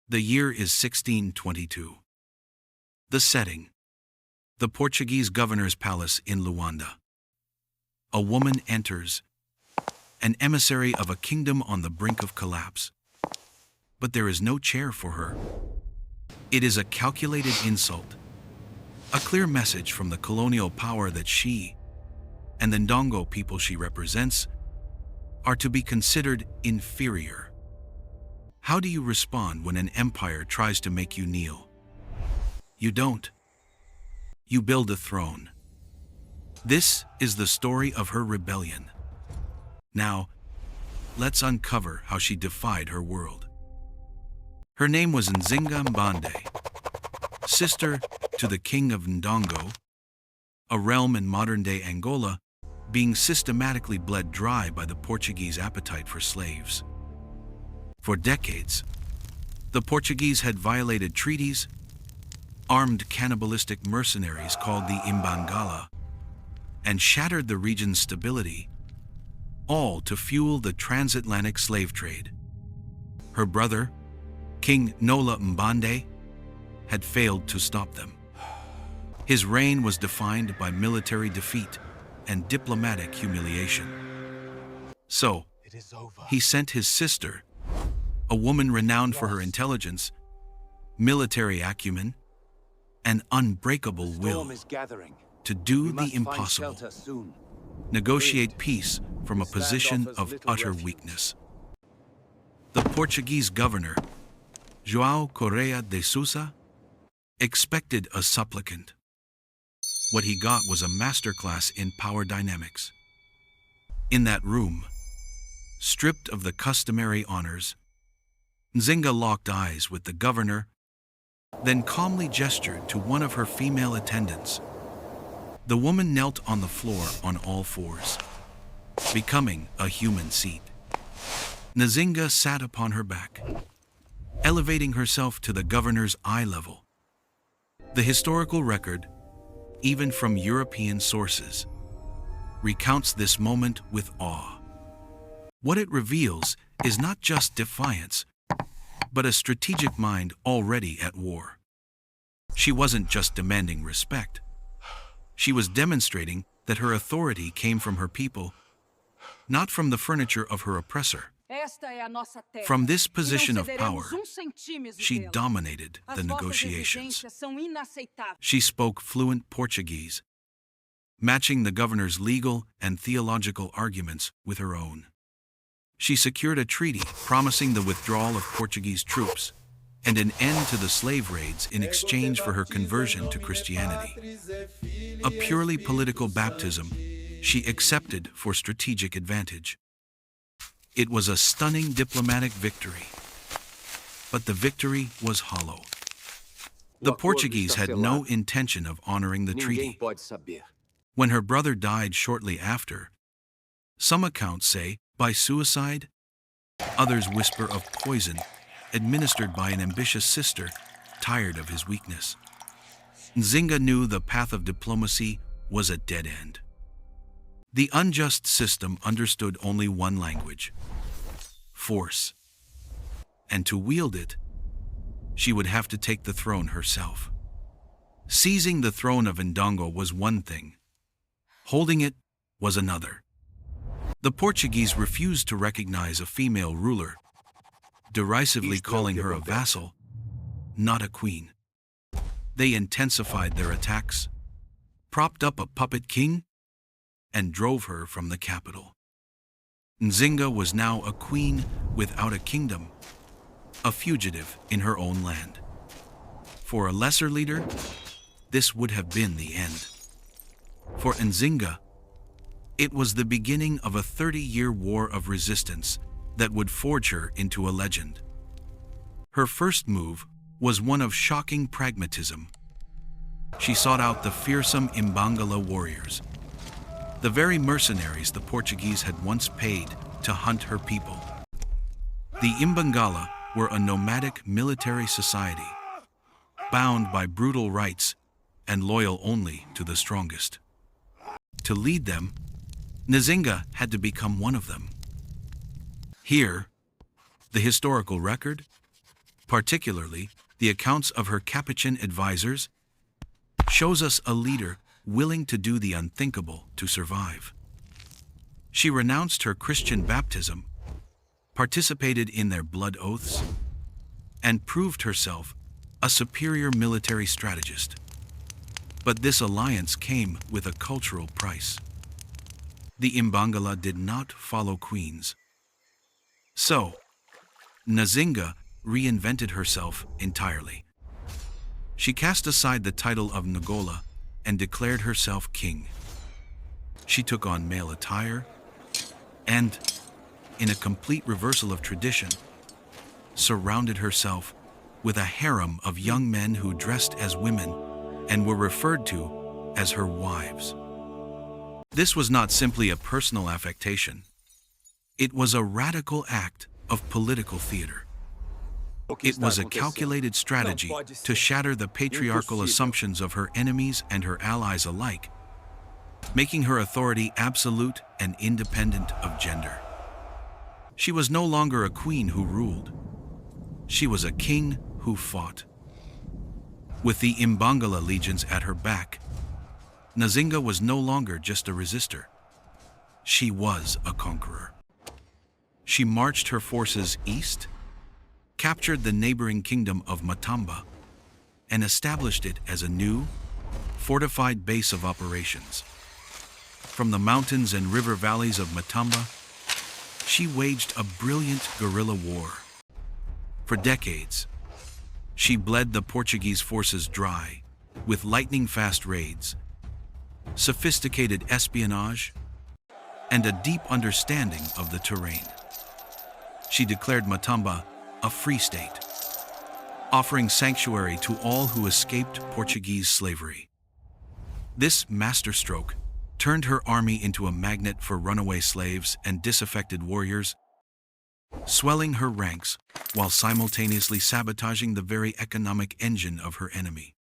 The year is 1622. The setting: the Portuguese governor's palace in Luanda. A woman enters, an emissary of a kingdom on the brink of collapse. But there is no chair for her. It is a calculated insult, a clear message from the colonial power that she, and the Ndongo people she represents, are to be considered inferior. How do you respond when an empire tries to make you kneel? You don't. You build a throne. This is the story of her rebellion. Now, let's uncover how she defied her world. Her name was Nzinga Mbande, sister to the king of Ndongo, a realm in modern-day Angola being systematically bled dry by the Portuguese appetite for slaves. For decades, the Portuguese had violated treaties, armed cannibalistic mercenaries called the Imbangala, and shattered the region's stability, all to fuel the transatlantic slave trade. Her brother, King Nzinga Mbande, had failed to stop them. His reign was defined by military defeat and diplomatic humiliation. So, he sent his sister, a woman renowned for her intelligence, military acumen, and unbreakable will, to do the impossible: negotiate peace from a position of utter weakness. The Portuguese governor, João Correia de Sousa, expected a supplicant. What he got was a masterclass in power dynamics. In that room, stripped of the customary honors, Nzinga locked eyes with the governor, then calmly gestured to one of her female attendants. The woman knelt on the floor on all fours, becoming a human seat. Nzinga sat upon her back, elevating herself to the governor's eye level. The historical record, even from European sources, recounts this moment with awe. What it reveals is not just defiance, but a strategic mind already at war. She wasn't just demanding respect. She was demonstrating that her authority came from her people, not from the furniture of her oppressor. From this position of power, she dominated the negotiations. She spoke fluent Portuguese, matching the governor's legal and theological arguments with her own. She secured a treaty promising the withdrawal of Portuguese troops and an end to the slave raids in exchange for her conversion to Christianity. A purely political baptism she accepted for strategic advantage. It was a stunning diplomatic victory, but the victory was hollow. The Portuguese had no intention of honoring the treaty. When her brother died shortly after, some accounts say by suicide, others whisper of poison administered by an ambitious sister tired of his weakness. Nzinga knew the path of diplomacy was a dead end. The unjust system understood only one language: force. And to wield it, she would have to take the throne herself. Seizing the throne of Ndongo was one thing. Holding it was another. The Portuguese refused to recognize a female ruler, derisively calling her a vassal, not a queen. They intensified their attacks, propped up a puppet king, and drove her from the capital. Nzinga was now a queen without a kingdom, a fugitive in her own land. For a lesser leader, this would have been the end. For Nzinga, it was the beginning of a 30-year war of resistance that would forge her into a legend. Her first move was one of shocking pragmatism. She sought out the fearsome Imbangala warriors, the very mercenaries the Portuguese had once paid to hunt her people. The Imbangala were a nomadic military society, bound by brutal rights and loyal only to the strongest. To lead them, Nzinga had to become one of them. Here, the historical record: Particularly, the accounts of her Capuchin advisors shows us a leader willing to do the unthinkable to survive. She renounced her Christian baptism, participated in their blood oaths, and proved herself a superior military strategist. But this alliance came with a cultural price. The Imbangala did not follow queens. So, Nzinga reinvented herself entirely. She cast aside the title of Ngola and declared herself king. She took on male attire and, in a complete reversal of tradition, surrounded herself with a harem of young men who dressed as women and were referred to as her wives. This was not simply a personal affectation. It was a radical act of political theater. It was a calculated strategy to shatter the patriarchal assumptions of her enemies and her allies alike, making her authority absolute and independent of gender. She was no longer a queen who ruled. She was a king who fought. With the Imbangala legions at her back, Nzinga was no longer just a resistor. She was a conqueror. She marched her forces east, captured the neighboring kingdom of Matamba, and established it as a new, fortified base of operations. From the mountains and river valleys of Matamba, she waged a brilliant guerrilla war. For decades, she bled the Portuguese forces dry with lightning-fast raids, sophisticated espionage, and a deep understanding of the terrain. She declared Matamba a free state, offering sanctuary to all who escaped Portuguese slavery. This masterstroke turned her army into a magnet for runaway slaves and disaffected warriors, swelling her ranks while simultaneously sabotaging the very economic engine of her enemy.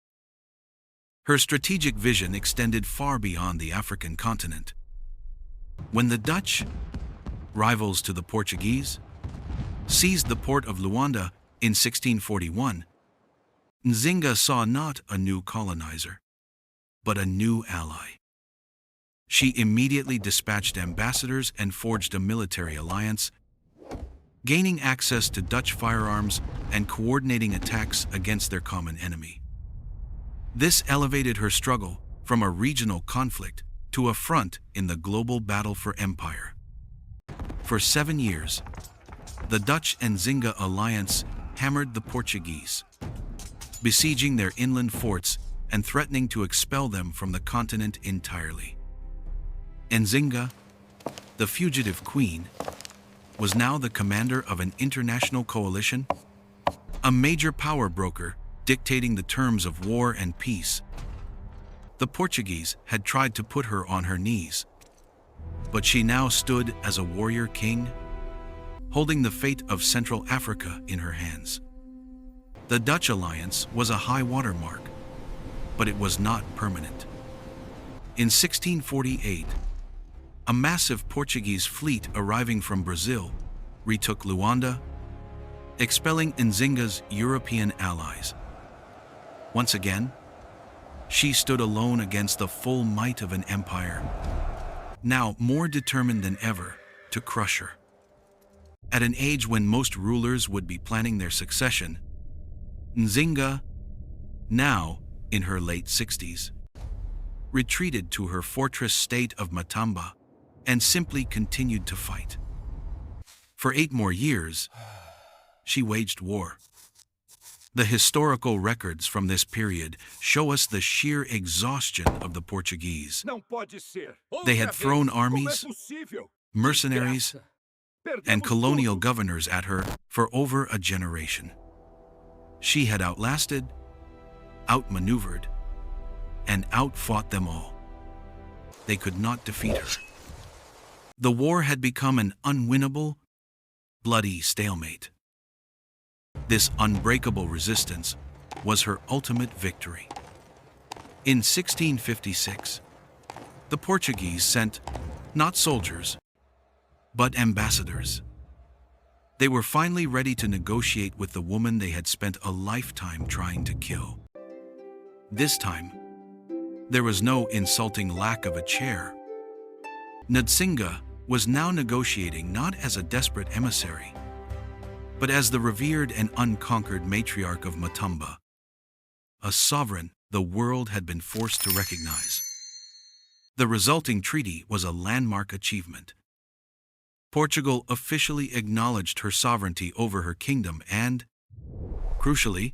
Her strategic vision extended far beyond the African continent. When the Dutch, rivals to the Portuguese, seized the port of Luanda in 1641, Nzinga saw not a new colonizer, but a new ally. She immediately dispatched ambassadors and forged a military alliance, gaining access to Dutch firearms and coordinating attacks against their common enemy. This elevated her struggle from a regional conflict to a front in the global battle for empire. For 7 years, the Dutch and Nzinga alliance hammered the Portuguese, besieging their inland forts and threatening to expel them from the continent entirely. Nzinga, the fugitive queen, was now the commander of an international coalition, a major power broker dictating the terms of war and peace. The Portuguese had tried to put her on her knees, but she now stood as a warrior king, holding the fate of Central Africa in her hands. The Dutch alliance was a high water mark, but it was not permanent. In 1648, a massive Portuguese fleet arriving from Brazil retook Luanda, expelling Nzinga's European allies. Once again, she stood alone against the full might of an empire, now more determined than ever to crush her. At an age when most rulers would be planning their succession, Nzinga, now in her late 60s, retreated to her fortress state of Matamba and simply continued to fight. For 8 more years, she waged war. The historical records from this period show us the sheer exhaustion of the Portuguese. They had thrown armies, mercenaries, and colonial governors at her for over a generation. She had outlasted, outmaneuvered, and outfought them all. They could not defeat her. The war had become an unwinnable, bloody stalemate. This unbreakable resistance was her ultimate victory. In 1656, the Portuguese sent not soldiers, but ambassadors. They were finally ready to negotiate with the woman they had spent a lifetime trying to kill. This time, there was no insulting lack of a chair. Nzinga was now negotiating not as a desperate emissary, but as the revered and unconquered matriarch of Matamba, a sovereign the world had been forced to recognize. The resulting treaty was a landmark achievement. Portugal officially acknowledged her sovereignty over her kingdom and, crucially,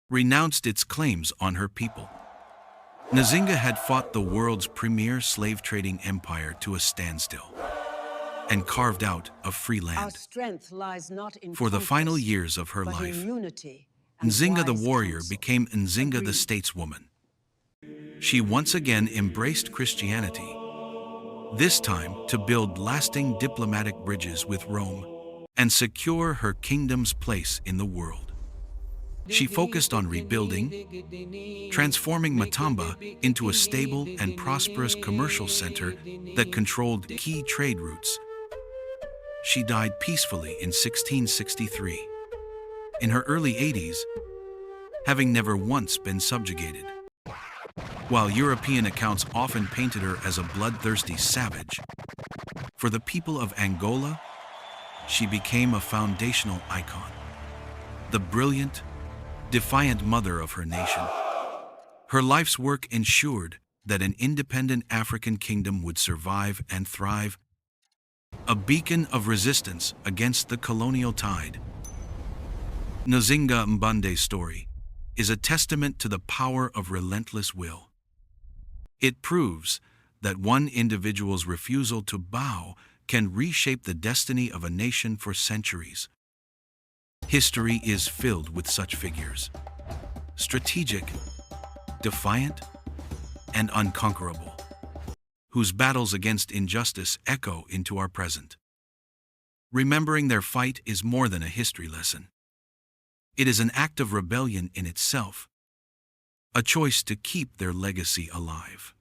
renounced its claims on her people. Nzinga had fought the world's premier slave-trading empire to a standstill and carved out a free land. For the final years of her life, Nzinga the warrior became Nzinga the stateswoman. She once again embraced Christianity, this time to build lasting diplomatic bridges with Rome and secure her kingdom's place in the world. She focused on rebuilding, transforming Matamba into a stable and prosperous commercial center that controlled key trade routes. She died peacefully in 1663, in her early 80s, having never once been subjugated. While European accounts often painted her as a bloodthirsty savage, for the people of Angola, she became a foundational icon, the brilliant, defiant mother of her nation. Her life's work ensured that an independent African kingdom would survive and thrive, a beacon of resistance against the colonial tide. Nzinga Mbande's story is a testament to the power of relentless will. It proves that one individual's refusal to bow can reshape the destiny of a nation for centuries. History is filled with such figures, strategic, defiant, and unconquerable, whose battles against injustice echo into our present. Remembering their fight is more than a history lesson. It is an act of rebellion in itself, a choice to keep their legacy alive.